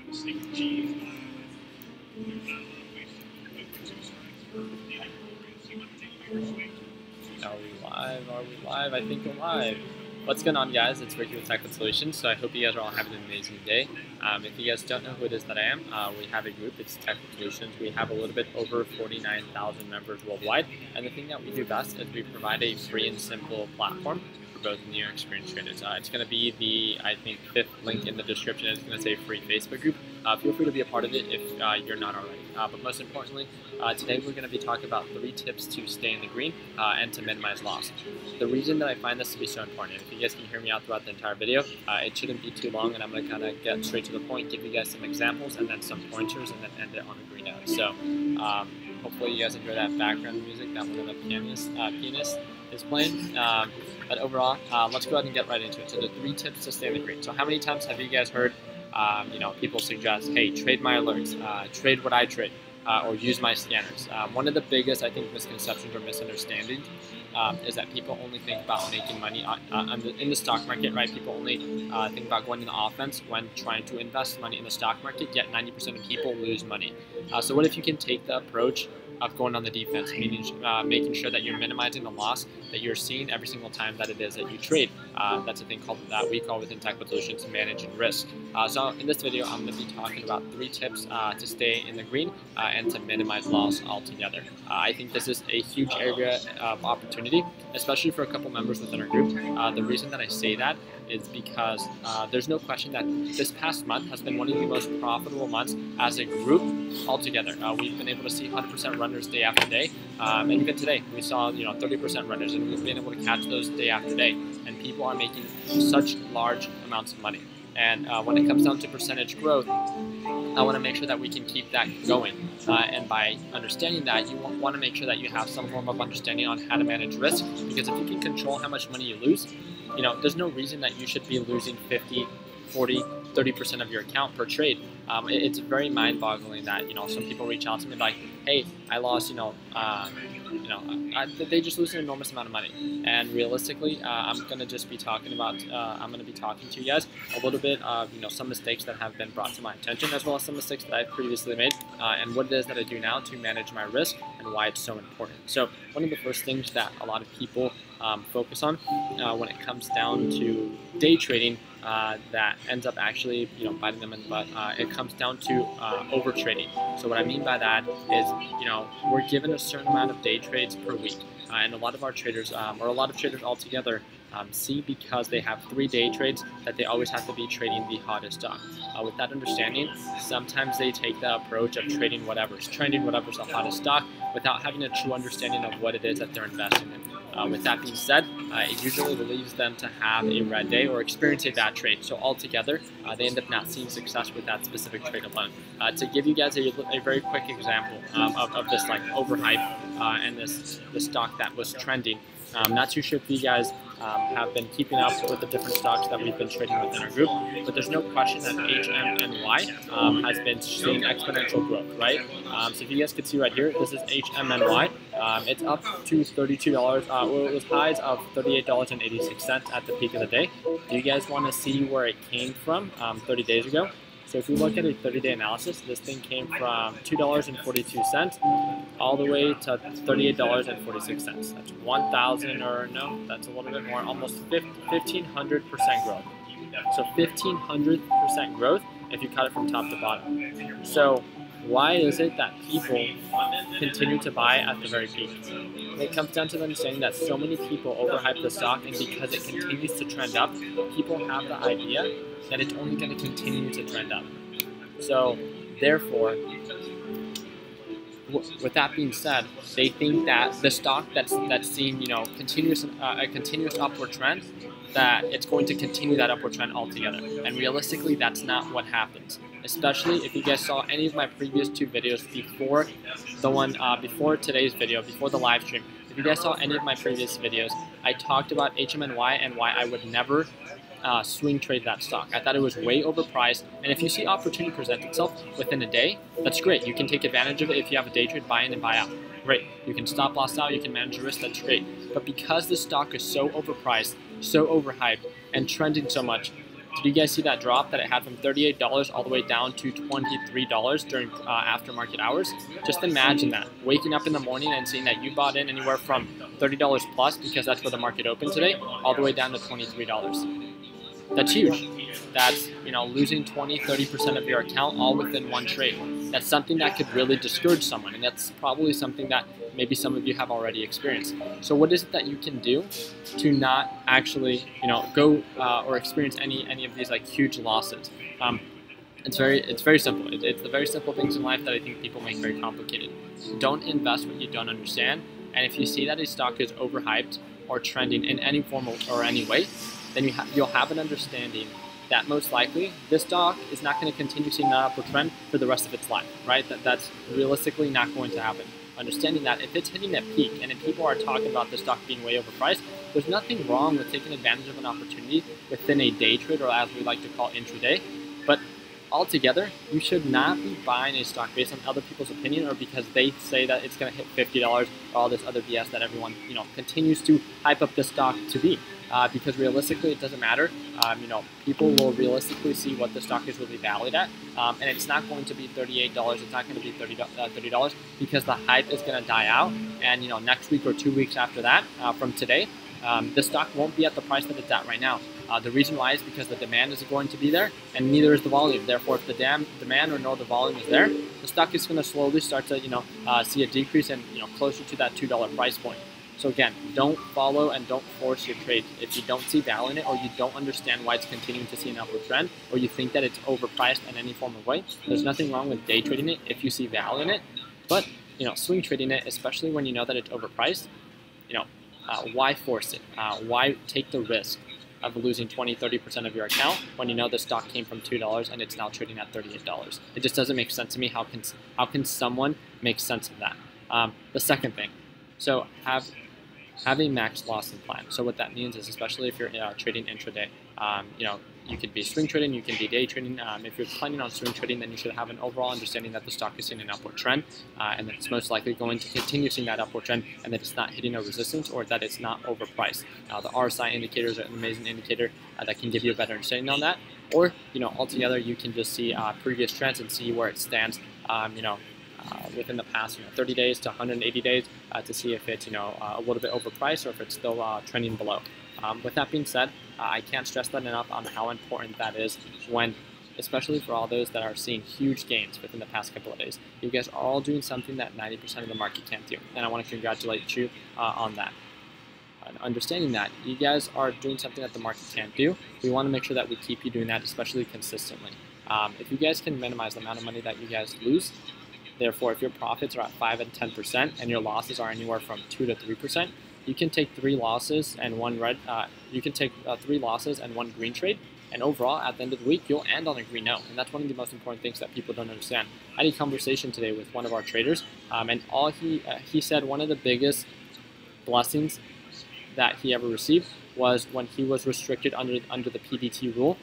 Are we live? Are we live? I think we're live. What's going on, guys? It's Ricky with Technical Solutions. So I hope you guys are all having an amazing day. If you guys don't know who it is that I am, we have a group. It's Technical Solutions. We have a little bit over 49,000 members worldwide. And the thing that we do best is we provide a free and simple platform for both new and experienced traders. It's going to be the, I think, 5th link in the description. It's going to say free Facebook group. Feel free to be a part of it if you're not already. But most importantly, today we're going to be talking about 3 tips to stay in the green and to minimize loss. The reason that I find this to be so important, if you guys can hear me out throughout the entire video, it shouldn't be too long, and I'm going to kind of get straight to the point, give you guys some examples and then some pointers, and then end it on a green note. So hopefully you guys enjoy that background music that one of the pianist is playing. But overall, let's go ahead and get right into it. So the 3 tips to stay in the green. So how many times have you guys heard people suggest, hey, trade my alerts, trade what I trade, or use my scanners? One of the biggest, I think, misconceptions or misunderstandings is that people only think about making money in the stock market, right? People only think about going into offense when trying to invest money in the stock market, yet 90% of people lose money. So what if you can take the approach of going on the defense, meaning making sure that you're minimizing the loss that you're seeing every single time that it is that you trade. That's a thing that we call within Technical Solutions managing risk. So in this video, I'm going to be talking about 3 tips to stay in the green and to minimize loss altogether. I think this is a huge area of opportunity, especially for a couple members within our group. The reason that I say that is because there's no question that this past month has been one of the most profitable months as a group altogether. We've been able to see 100% runners day after day, and even today we saw 30% runners, and we've been able to catch those day after day, and people are making such large amounts of money. And when it comes down to percentage growth, I want to make sure that we can keep that going. And by understanding that, you want to make sure that you have some form of understanding on how to manage risk, because if you can control how much money you lose, there's no reason that you should be losing 50, 40, 30% of your account per trade. It's very mind-boggling that some people reach out to me like, hey, I lost they just lose an enormous amount of money. And realistically, I'm going to just be talking about I'm going to be talking to you guys a little bit of some mistakes that have been brought to my attention, as well as some mistakes that I've previously made, and what it is that I do now to manage my risk and why it's so important. So one of the first things that a lot of people focus on when it comes down to day trading that ends up actually biting them in the butt, it comes down to overtrading. So what I mean by that is we're given a certain amount of day trades per week, and a lot of our traders or a lot of traders altogether see, because they have 3 day trades, that they always have to be trading the hottest stock. With that understanding, sometimes they take the approach of trading whatever's the hottest stock without having a true understanding of what it is that they're investing in. With that being said, it usually leads them to have a red day or experience a bad trade. So altogether, they end up not seeing success with that specific trade alone. To give you guys a very quick example of this like overhype and this stock that was trending. I'm not too sure if you guys have been keeping up with the different stocks that we've been trading within our group, but there's no question that HMNY has been seeing exponential growth, right? So if you guys could see right here, this is HMNY. It's up to $32. Well, it was highs of $38.86 at the peak of the day. Do you guys want to see where it came from 30 days ago? So if we look at a 30-day analysis, this thing came from $2.42 all the way to $38.46. That's 1,000, or no, that's a little bit more, almost 1,500% growth. So 1,500% growth if you cut it from top to bottom. So why is it that people continue to buy at the very peak? It comes down to the understanding that so many people overhype the stock, and because it continues to trend up, people have the idea that it's only going to continue to trend up. So therefore, with that being said, they think that the stock that's seeing a continuous upward trend, that it's going to continue that upward trend altogether. And realistically, that's not what happens. Especially if you guys saw any of my previous 2 videos before the one before today's video, before the live stream. If you guys saw any of my previous videos, I talked about HMNY and why I would never swing trade that stock. I thought it was way overpriced, and if you see opportunity present itself within a day, that's great. You can take advantage of it if you have a day trade, buy in and buy out. Great. You can stop loss out, you can manage your risk, that's great. But because the stock is so overpriced, so overhyped, and trending so much, Did you guys see that drop that it had from $38 all the way down to $23 during after market hours? Just imagine that, waking up in the morning and seeing that you bought in anywhere from $30 plus, because that's where the market opened today, all the way down to $23. That's huge. That's, losing 20-30% of your account all within one trade. That's something that could really discourage someone, and that's probably something that maybe some of you have already experienced. So what is it that you can do to not actually, go or experience any of these like huge losses? It's very simple. It's the very simple things in life that I think people make very complicated. Don't invest what you don't understand, and if you see that a stock is overhyped or trending in any form or any way, then you'll have an understanding that most likely this stock is not going to continue seeing that upward trend for the rest of its life, right? That's realistically not going to happen. Understanding that if it's hitting a peak and if people are talking about the stock being way overpriced, there's nothing wrong with taking advantage of an opportunity within a day trade, or as we like to call intraday. But altogether, you should not be buying a stock based on other people's opinion or because they say that it's going to hit $50 or all this other BS that everyone continues to hype up the stock to be. Because realistically, it doesn't matter. People will realistically see what the stock is really valued at, and it's not going to be $38. It's not going to be $30 because the hype is going to die out. And next week or 2 weeks after that, from today, the stock won't be at the price that it's at right now. The reason why is because the demand isn't going to be there, and neither is the volume. Therefore, if the demand or the volume is there, the stock is going to slowly start to see a decrease and closer to that $2 price point. So again, don't follow and don't force your trade. If you don't see value in it, or you don't understand why it's continuing to see an upward trend, or you think that it's overpriced in any form of way, there's nothing wrong with day trading it if you see value in it. But swing trading it, especially when you know that it's overpriced, why force it? Why take the risk of losing 20-30% of your account when you know the stock came from $2 and it's now trading at $38? It just doesn't make sense to me. How can someone make sense of that? The second thing, so have a max loss in plan. So what that means is, especially if you're trading intraday, you could be swing trading, you can be day trading. If you're planning on swing trading, then you should have an overall understanding that the stock is seeing an upward trend, and that it's most likely going to continue seeing that upward trend, and that it's not hitting a resistance, or that it's not overpriced. The RSI indicators are an amazing indicator that can give you a better understanding on that. Or altogether, you can just see previous trends and see where it stands. Within the past 30 days to 180 days to see if it's a little bit overpriced or if it's still trending below. With that being said, I can't stress that enough on how important that is when, especially for all those that are seeing huge gains within the past couple of days. You guys are all doing something that 90% of the market can't do, and I want to congratulate you on that. Understanding that you guys are doing something that the market can't do, we want to make sure that we keep you doing that, especially consistently. If you guys can minimize the amount of money that you guys lose, therefore, if your profits are at 5 and 10% and your losses are anywhere from 2 to 3%, you can take 3 losses and 1 red. You can take 3 losses and 1 green trade, and overall, at the end of the week, you'll end on a green note. And that's one of the most important things that people don't understand. I had a conversation today with one of our traders, and all he said one of the biggest blessings that he ever received was when he was restricted under the PDT rule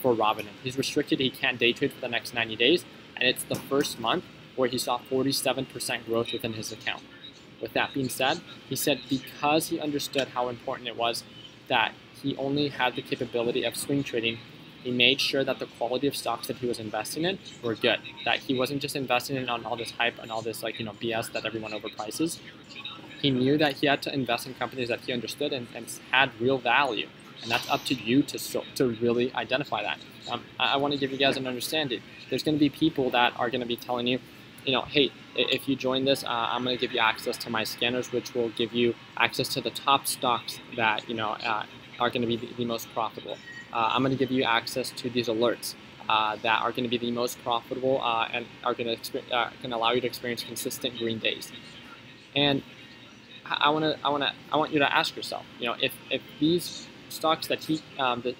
for Robinhood. He's restricted; he can't day trade for the next 90 days, and it's the first month where he saw 47% growth within his account. With that being said, he said because he understood how important it was that he only had the capability of swing trading, he made sure that the quality of stocks that he was investing in were good. That he wasn't just investing in on all this hype and all this BS that everyone overprices. He knew that he had to invest in companies that he understood and had real value. And that's up to you to really identify that. I want to give you guys an understanding. There's going to be people that are going to be telling you, hey, if you join this, I'm going to give you access to my scanners, which will give you access to the top stocks that are going to be the most profitable. I'm going to give you access to these alerts that are going to be the most profitable and are going to allow you to experience consistent green days. And I want you to ask yourself, if these stocks that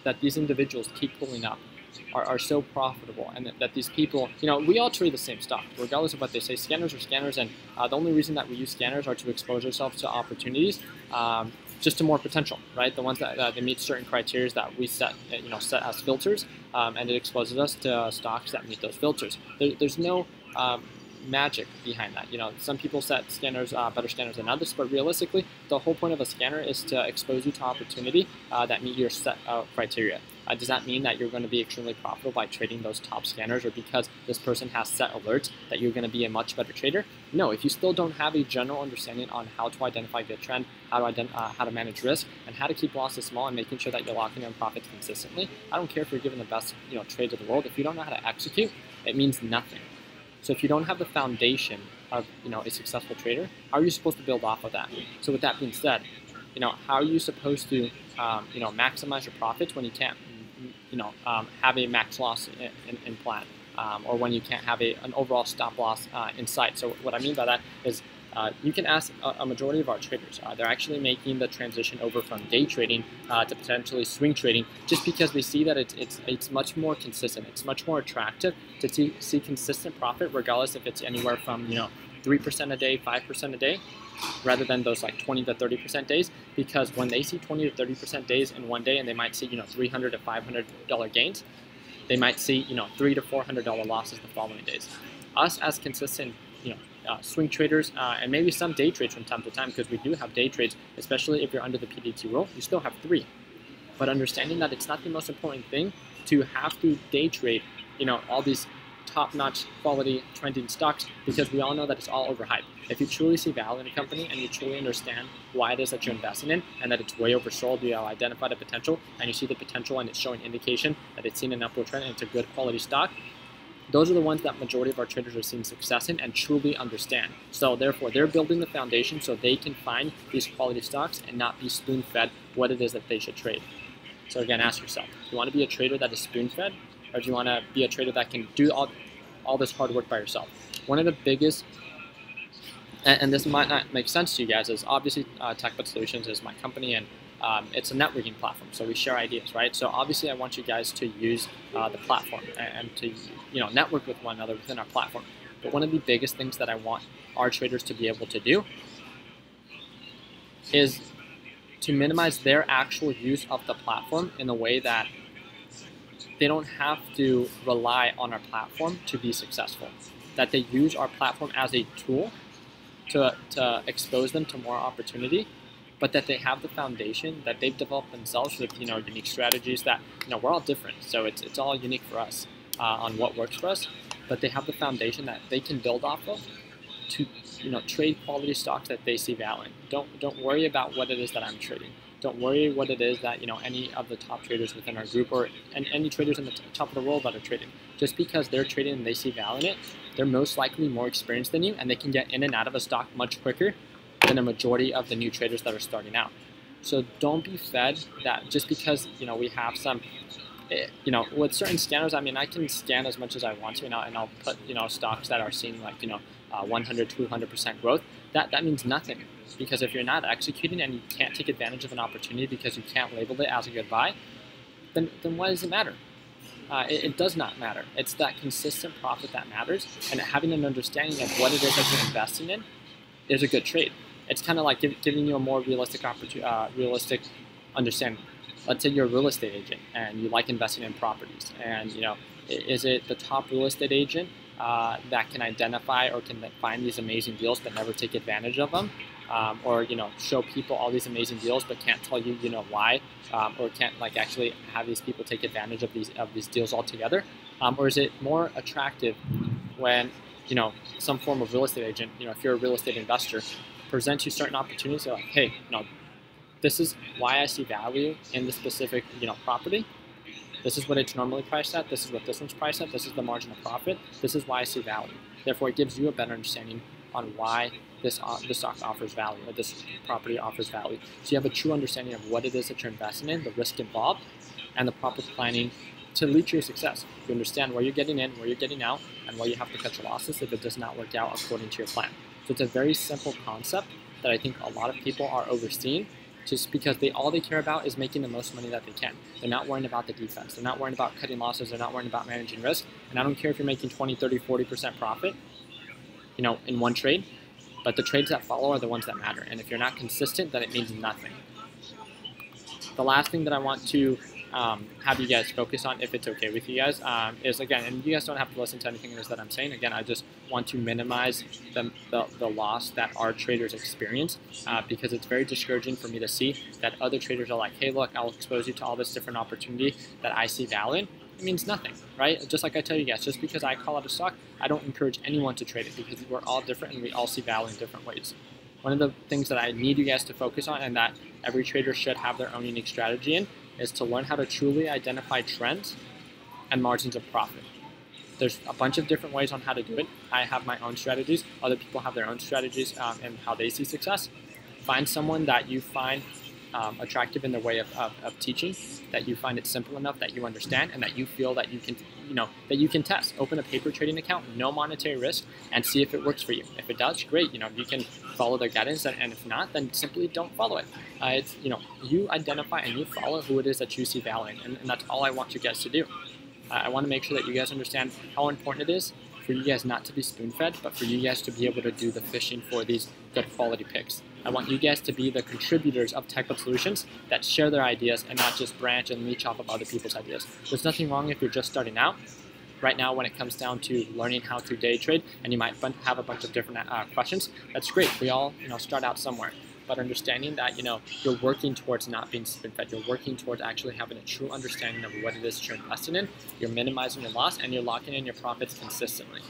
that these individuals keep pulling up are so profitable, and that these people, we all trade the same stock, regardless of what they say. Scanners are scanners, and the only reason that we use scanners are to expose ourselves to opportunities, just to more potential, right? The ones that they meet certain criteria that we set as filters, and it exposes us to stocks that meet those filters. There's no magic behind that. Some people set scanners, better scanners than others, but realistically, the whole point of a scanner is to expose you to opportunity that meet your set criteria. Does that mean that you're going to be extremely profitable by trading those top scanners, or because this person has set alerts that you're going to be a much better trader? No, if you still don't have a general understanding on how to identify good trend, how to manage risk, and how to keep losses small and making sure that you're locking in profits consistently, I don't care if you're given the best trades of the world. If you don't know how to execute, it means nothing. So if you don't have the foundation of a successful trader, how are you supposed to build off of that? So with that being said, how are you supposed to maximize your profits when you can't have a max loss in plan, or when you can't have an overall stop loss in sight? So what I mean by that is you can ask a majority of our traders. They're actually making the transition over from day trading to potentially swing trading, just because they see that it's much more consistent. It's much more attractive to see consistent profit, regardless if it's anywhere from 3% a day, 5% a day, rather than those like 20 to 30% days. Because when they see 20 to 30% days in one day, and they might see $300 to $500 gains, they might see $300 to $400 losses the following days. Us as consistent swing traders, and maybe some day trades from time to time, because we do have day trades, especially if you're under the PDT rule, you still have 3. But understanding that it's not the most important thing to have to day trade all these top-notch quality trending stocks, because we all know that it's all overhyped. If you truly see value in a company and you truly understand why it is that you're investing in, and that it's way oversold, you have identified the potential, and you see the potential and it's showing indication that it's seen an upward trend and it's a good quality stock, those are the ones that majority of our traders are seeing success in and truly understand. So therefore, they're building the foundation so they can find these quality stocks and not be spoon-fed what it is that they should trade. So again, ask yourself, do you want to be a trader that is spoon-fed, or do you want to be a trader that can do all this hard work by yourself? One of the biggest, and this might not make sense to you guys, is obviously TechBet Solutions is my company, and it's a networking platform, so we share ideas, right? So obviously I want you guys to use the platform and to network with one another within our platform. But one of the biggest things that I want our traders to be able to do is to minimize their actual use of the platform in a way that they don't have to rely on our platform to be successful. That they use our platform as a tool to expose them to more opportunity, but that they have the foundation that they've developed themselves with unique strategies that we're all different, so it's all unique for us on what works for us. But they have the foundation that they can build off of to trade quality stocks that they see value in. Don't worry about what it is that I'm trading. Don't worry what it is that any of the top traders within our group, or any traders in the top of the world that are trading. Just because they're trading and they see value in it, they're most likely more experienced than you, and they can get in and out of a stock much quicker than a majority of the new traders that are starting out. So don't be fed that just because we have some, with certain scanners. I mean, I can scan as much as I want to, and I'll put stocks that are seeing like 100, 200% growth. That means nothing, because if you're not executing and you can't take advantage of an opportunity because you can't label it as a good buy, then why does it matter? It does not matter. It's that consistent profit that matters, and having an understanding of what it is that you're investing in is a good trade. It's kind of like giving you a more realistic understanding. Let's say you're a real estate agent and you like investing in properties, and is it the top real estate agent that can identify or can find these amazing deals but never take advantage of them, or show people all these amazing deals but can't tell you why, or can't actually have these people take advantage of these deals altogether? Or is it more attractive when some form of real estate agent, if you're a real estate investor, presents you certain opportunities? Like, hey, this is why I see value in this specific property. This is what it's normally priced at. This is what this one's priced at. This is the margin of profit. This is why I see value. Therefore, it gives you a better understanding on why this stock offers value, or this property offers value. So you have a true understanding of what it is that you're investing in, the risk involved, and the proper planning to lead to your success. You understand where you're getting in, where you're getting out, and where you have to cut your losses if it does not work out according to your plan. So it's a very simple concept that I think a lot of people are overseeing, just because all they care about is making the most money that they can. They're not worrying about the defense. They're not worrying about cutting losses. They're not worrying about managing risk. And I don't care if you're making 20, 30, 40% profit, in one trade, but the trades that follow are the ones that matter. And if you're not consistent, then it means nothing. The last thing that I want to have you guys focus on, if it's okay with you guys, is again, and you guys don't have to listen to anything that I'm saying. Again, I just want to minimize the loss that our traders experience, because it's very discouraging for me to see that other traders are like, hey, look, I'll expose you to all this different opportunity that I see value in. It means nothing, right? Just like I tell you guys, just because I call out a stock, I don't encourage anyone to trade it, because we're all different and we all see value in different ways. One of the things that I need you guys to focus on, and that every trader should have their own unique strategy in, is to learn how to truly identify trends and margins of profit. There's a bunch of different ways on how to do it. I have my own strategies. Other people have their own strategies and how they see success. Find someone that you find attractive in the way of teaching, that you find it simple enough that you understand, and that you feel that you can, that you can test. Open a paper trading account, no monetary risk, and see if it works for you. If it does, great. You can follow their guidance, and if not, then simply don't follow it. It's you identify and you follow who it is that you see value in, and that's all I want you guys to do. I want to make sure that you guys understand how important it is for you guys not to be spoon-fed, but for you guys to be able to do the fishing for these good quality picks. I want you guys to be the contributors of Tech Solutions that share their ideas and not just branch and leech off of other people's ideas. There's nothing wrong if you're just starting out. Right now, when it comes down to learning how to day trade, and you might have a bunch of different questions, that's great. We all start out somewhere. But understanding that you're working towards not being spoon-fed, you're working towards actually having a true understanding of what it is you're investing in, you're minimizing your loss, and you're locking in your profits consistently.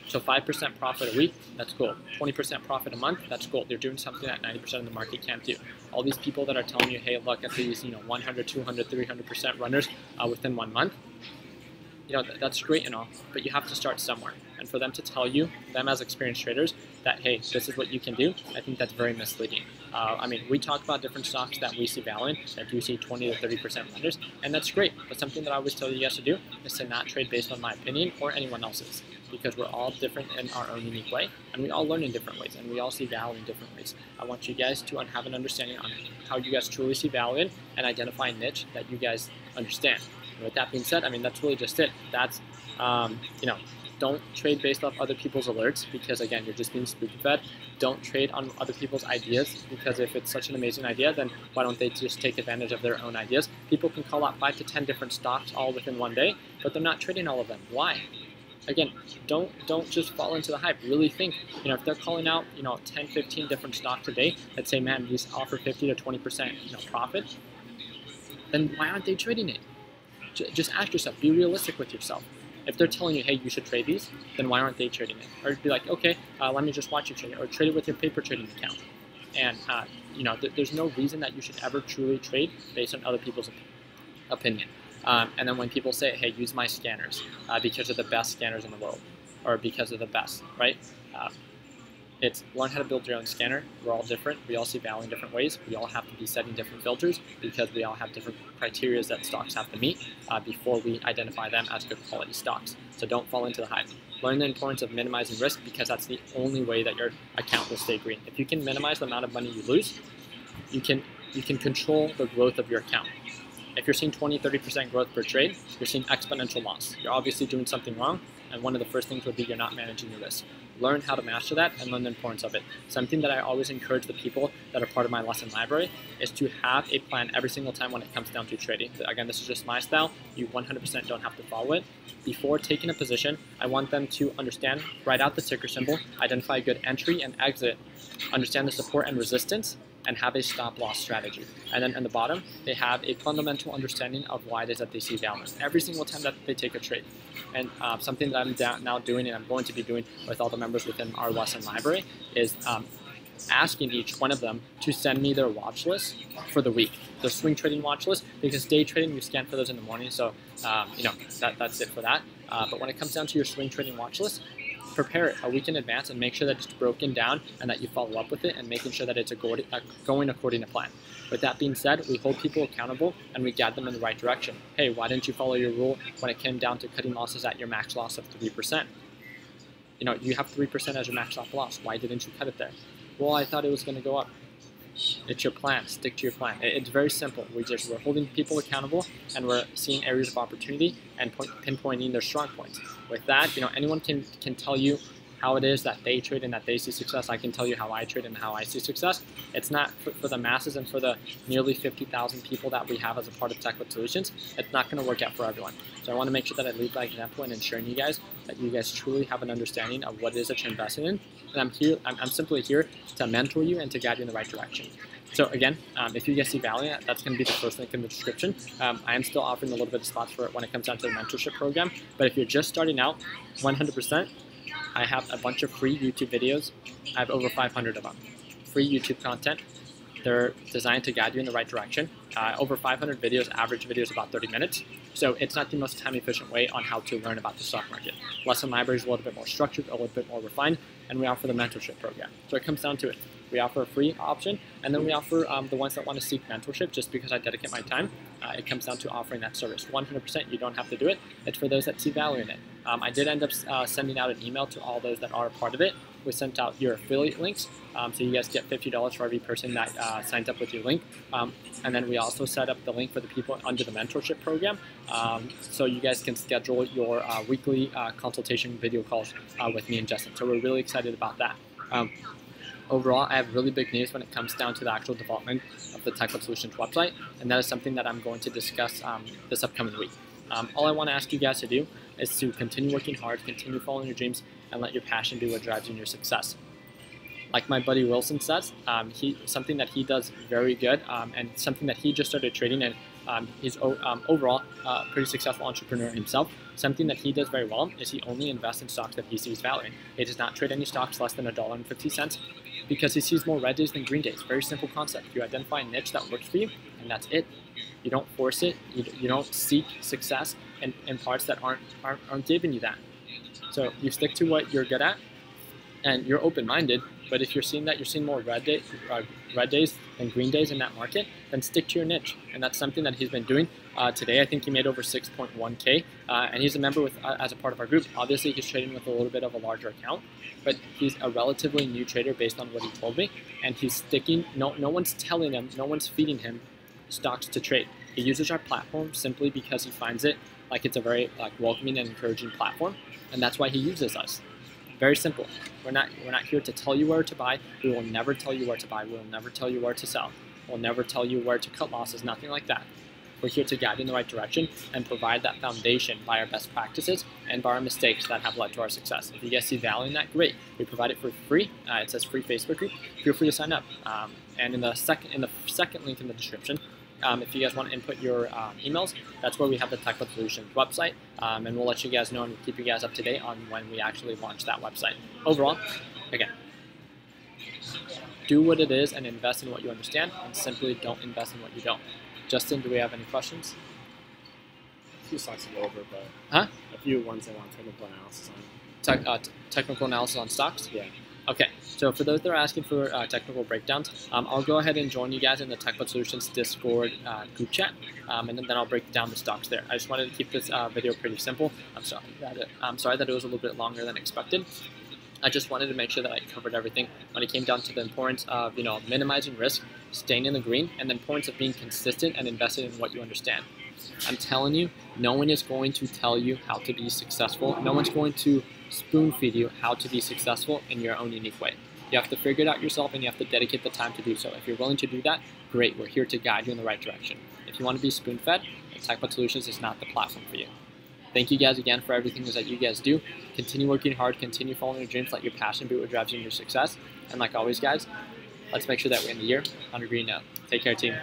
So 5% profit a week, that's cool. 20% profit a month, that's cool. You're doing something that 90% of the market can't do. All these people that are telling you, hey, look at these 100, 200, 300% runners within 1 month, that's great and all, but you have to start somewhere. And for them to tell you, them as experienced traders, that, hey, this is what you can do, I think that's very misleading. We talk about different stocks that we see value in, that do see 20 to 30% runners, and that's great. But something that I always tell you guys to do is to not trade based on my opinion or anyone else's, because we're all different in our own unique way, and we all learn in different ways, and we all see value in different ways. I want you guys to have an understanding on how you guys truly see value in, and identify a niche that you guys understand. And with that being said, that's really just it. That's, don't trade based off other people's alerts, because again, you're just being spoon-fed. Don't trade on other people's ideas, because if it's such an amazing idea, then why don't they just take advantage of their own ideas? People can call out 5 to 10 different stocks all within one day, but they're not trading all of them. Why? Again, don't just fall into the hype. Really think, if they're calling out, 10, 15 different stocks a day that say, man, these offer 50 to 20% profit, then why aren't they trading it? Just ask yourself, be realistic with yourself. If they're telling you, hey, you should trade these, then why aren't they trading it? Or be like, okay, let me just watch you trade it, or trade it with your paper trading account. And there's no reason that you should ever truly trade based on other people's opinion. And then when people say, hey, use my scanners because they're the best scanners in the world, or because they're the best, right? It's learn how to build your own scanner. We're all different. We all see value in different ways. We all have to be setting different filters, because we all have different criteria that stocks have to meet before we identify them as good quality stocks. So don't fall into the hype. Learn the importance of minimizing risk, because that's the only way that your account will stay green. If you can minimize the amount of money you lose, you can control the growth of your account. If you're seeing 20, 30% growth per trade, you're seeing exponential loss. You're obviously doing something wrong, and one of the first things would be you're not managing your risk. Learn how to master that and learn the importance of it. Something that I always encourage the people that are part of my lesson library is to have a plan every single time when it comes down to trading. Again, this is just my style. You 100% don't have to follow it. Before taking a position, I want them to understand, write out the ticker symbol, identify a good entry and exit, understand the support and resistance, and have a stop loss strategy. And then in the bottom, they have a fundamental understanding of why it is that they see value every single time that they take a trade. And something that I'm now doing, and I'm going to be doing with all the members within our lesson library, is asking each one of them to send me their watch list for the week, their swing trading watch list, because day trading, you scan for those in the morning, so that's it for that. But when it comes down to your swing trading watch list, prepare it a week in advance and make sure that it's broken down and that you follow up with it, and making sure that it's going according to plan. With that being said, we hold people accountable and we guide them in the right direction. Hey, why didn't you follow your rule when it came down to cutting losses at your max loss of 3%? You have 3% as your max stop loss. Why didn't you cut it there? Well, I thought it was going to go up. It's your plan. Stick to your plan. It's very simple. We're holding people accountable, and we're seeing areas of opportunity and pinpointing their strong points. With that, anyone can tell you how it is that they trade and that they see success. I can tell you how I trade and how I see success. It's not for the masses and for the nearly 50,000 people that we have as a part of Tech Solutions. It's not going to work out for everyone. So I want to make sure that I lead by example and ensuring you guys that you guys truly have an understanding of what it is that you're investing in. And I'm simply here to mentor you and to guide you in the right direction. So again, if you guys see value, that's going to be the first link in the description. I am still offering a little bit of spots for it when it comes down to the mentorship program. But if you're just starting out, 100%, I have a bunch of free YouTube videos. I have over 500 of them. Free YouTube content. They're designed to guide you in the right direction. Over 500 videos, average video is about 30 minutes. So it's not the most time efficient way on how to learn about the stock market. Lesson library is a little bit more structured, a little bit more refined, and we offer the mentorship program. So it comes down to it. We offer a free option, and then we offer the ones that want to seek mentorship just because I dedicate my time. It comes down to offering that service. 100%, you don't have to do it. It's for those that see value in it. I did end up sending out an email to all those that are a part of it. We sent out your affiliate links, so you guys get $50 for every person that signs up with your link. And then we also set up the link for the people under the mentorship program, so you guys can schedule your weekly consultation video calls with me and Justin. So we're really excited about that. Overall, I have really big news when it comes down to the actual development of the Tech Solutions website, and that is something that I'm going to discuss this upcoming week. All I want to ask you guys to do is to continue working hard, continue following your dreams, and let your passion be what drives you in your success. Like my buddy Wilson says, something that he does very good, and something that he just started trading, and he's overall a pretty successful entrepreneur himself. Something that he does very well is he only invests in stocks that he sees value in. He does not trade any stocks less than $1.50 because he sees more red days than green days. Very simple concept. You identify a niche that works for you, and that's it. You don't force it. You don't seek success in parts that aren't giving you that. So you stick to what you're good at, and you're open-minded. But if you're seeing more red days than green days in that market, then stick to your niche. And that's something that he's been doing. Today, I think he made over 6.1K, and he's a member as a part of our group. Obviously, he's trading with a little bit of a larger account, but he's a relatively new trader based on what he told me, and he's sticking. No one's telling him, no one's feeding him stocks to trade. He uses our platform simply because he finds it like it's a very welcoming and encouraging platform, and that's why he uses us. Very simple. We're not here to tell you where to buy. We will never tell you where to buy. We will never tell you where to sell. We'll never tell you where to cut losses, nothing like that. We're here to guide you in the right direction and provide that foundation by our best practices and by our mistakes that have led to our success. If you guys see value in that, great. We provide it for free. It says free Facebook group. Feel free to sign up. And in the second link in the description, if you guys want to input your emails, that's where we have the Tech Solutions website, and we'll let you guys know and keep you guys up to date on when we actually launch that website. Overall, again, do what it is and invest in what you understand, and simply don't invest in what you don't. Justin, do we have any questions? A few stocks to go over, but a few ones I want technical analysis on. Technical analysis on stocks? Yeah. Okay, so for those that are asking for technical breakdowns, I'll go ahead and join you guys in the Tech Solutions Discord group chat, and then I'll break down the stocks there. I just wanted to keep this video pretty simple. I'm sorry that it was a little bit longer than expected. I just wanted to make sure that I covered everything when it came down to the importance of minimizing risk, staying in the green, and the importance of being consistent and invested in what you understand. I'm telling you, no one is going to tell you how to be successful. No one's going to spoon feed you how to be successful in your own unique way. You have to figure it out yourself, and you have to dedicate the time to do so. If you're willing to do that, great. We're here to guide you in the right direction. If you want to be spoon-fed, Tech Solutions is not the platform for you. Thank you guys again for everything that you guys do. Continue working hard, continue following your dreams, let your passion be what drives you in your success. And like always, guys, let's make sure that we end the year on a green note. Take care, team.